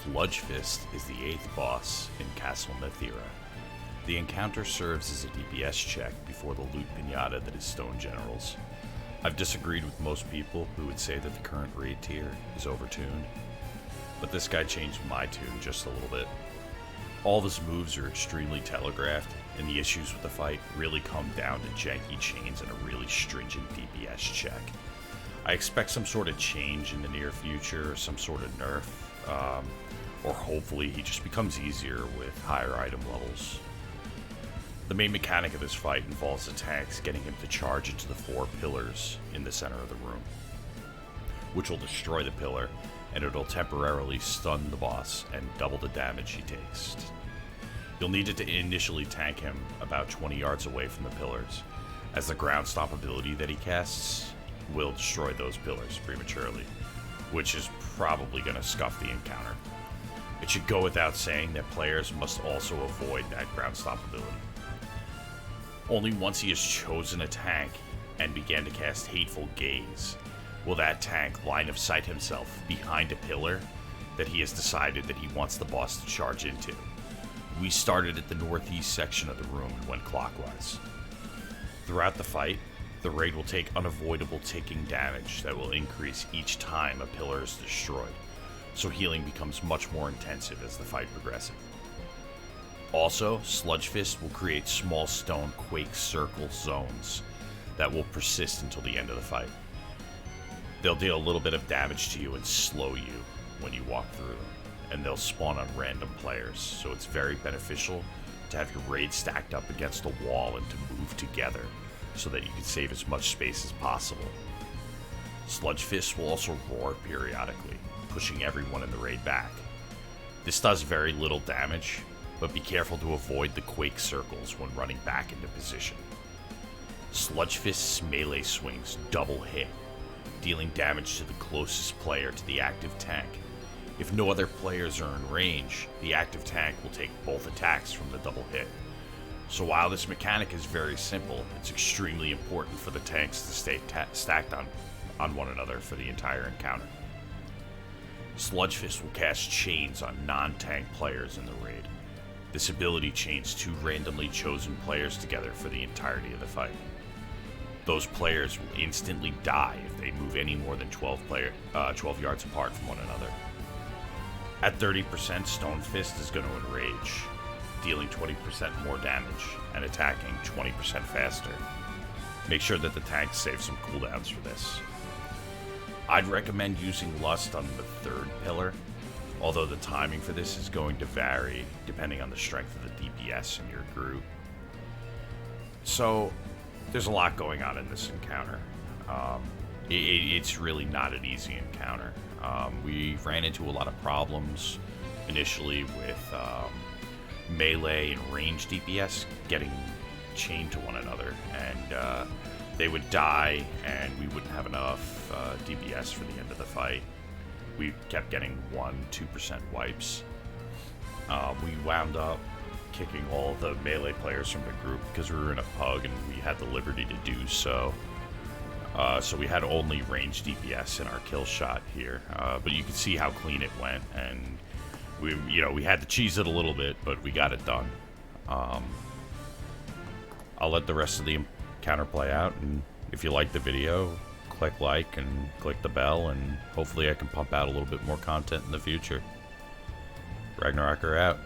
Sludgefist is the 8th boss in Castle Nethera. The encounter serves as a DPS check before the loot pinata that is Stone Generals. I've disagreed with most people who would say that the current raid tier is overtuned, but this guy changed my tune just a little bit. All of his moves are extremely telegraphed, and the issues with the fight really come down to janky chains and a really stringent DPS check. I expect some sort of change in the near future, some sort of nerf, or hopefully he just becomes easier with higher item levels. The main mechanic of this fight involves the tanks getting him to charge into the 4 pillars in the center of the room, which will destroy the pillar, and it'll temporarily stun the boss and double the damage he takes. You'll need it to initially tank him about 20 yards away from the pillars, as the ground stomp ability that he casts will destroy those pillars prematurely, which is probably going to scuff the encounter. It should go without saying that players must also avoid that ground stomp ability. Only once he has chosen a tank and began to cast Hateful Gaze will that tank line of sight himself behind a pillar that he has decided that he wants the boss to charge into. We started at the northeast section of the room and went clockwise. Throughout the fight, the raid will take unavoidable ticking damage that will increase each time a pillar is destroyed, so healing becomes much more intensive as the fight progresses. Also, Sludgefist will create small stone quake circle zones that will persist until the end of the fight. They'll deal a little bit of damage to you and slow you when you walk through them, and they'll spawn on random players, so it's very beneficial to have your raid stacked up against a wall and to move together so that you can save as much space as possible. Sludgefist will also roar periodically, pushing everyone in the raid back. This does very little damage, but be careful to avoid the quake circles when running back into position. Sludgefist's melee swings double hit, dealing damage to the closest player to the active tank. If no other players are in range, the active tank will take both attacks from the double hit. So while this mechanic is very simple, it's extremely important for the tanks to stay stacked on one another for the entire encounter. Sludgefist will cast chains on non-tank players in the raid. This ability chains 2 randomly chosen players together for the entirety of the fight. Those players will instantly die if they move any more than 12 yards apart from one another. At 30%, Stonefist is going to enrage, dealing 20% more damage and attacking 20% faster. Make sure that the tanks save some cooldowns for this. I'd recommend using Lust on the 3rd pillar, although the timing for this is going to vary depending on the strength of the DPS in your group. So, there's a lot going on in this encounter. It's really not an easy encounter. We ran into a lot of problems initially with melee and range DPS getting chained to one another, and they would die and we wouldn't have enough DPS for the end of the fight. We kept getting 1-2% wipes. We wound up kicking all the melee players from the group because we were in a pug and we had the liberty to do so. So we had only ranged DPS in our kill shot here, but you can see how clean it went, and we had to cheese it a little bit, but we got it done. I'll let the rest of the encounter play out, and if you like the video, click like and click the bell, and hopefully I can pump out a little bit more content in the future. Ragnarocker out.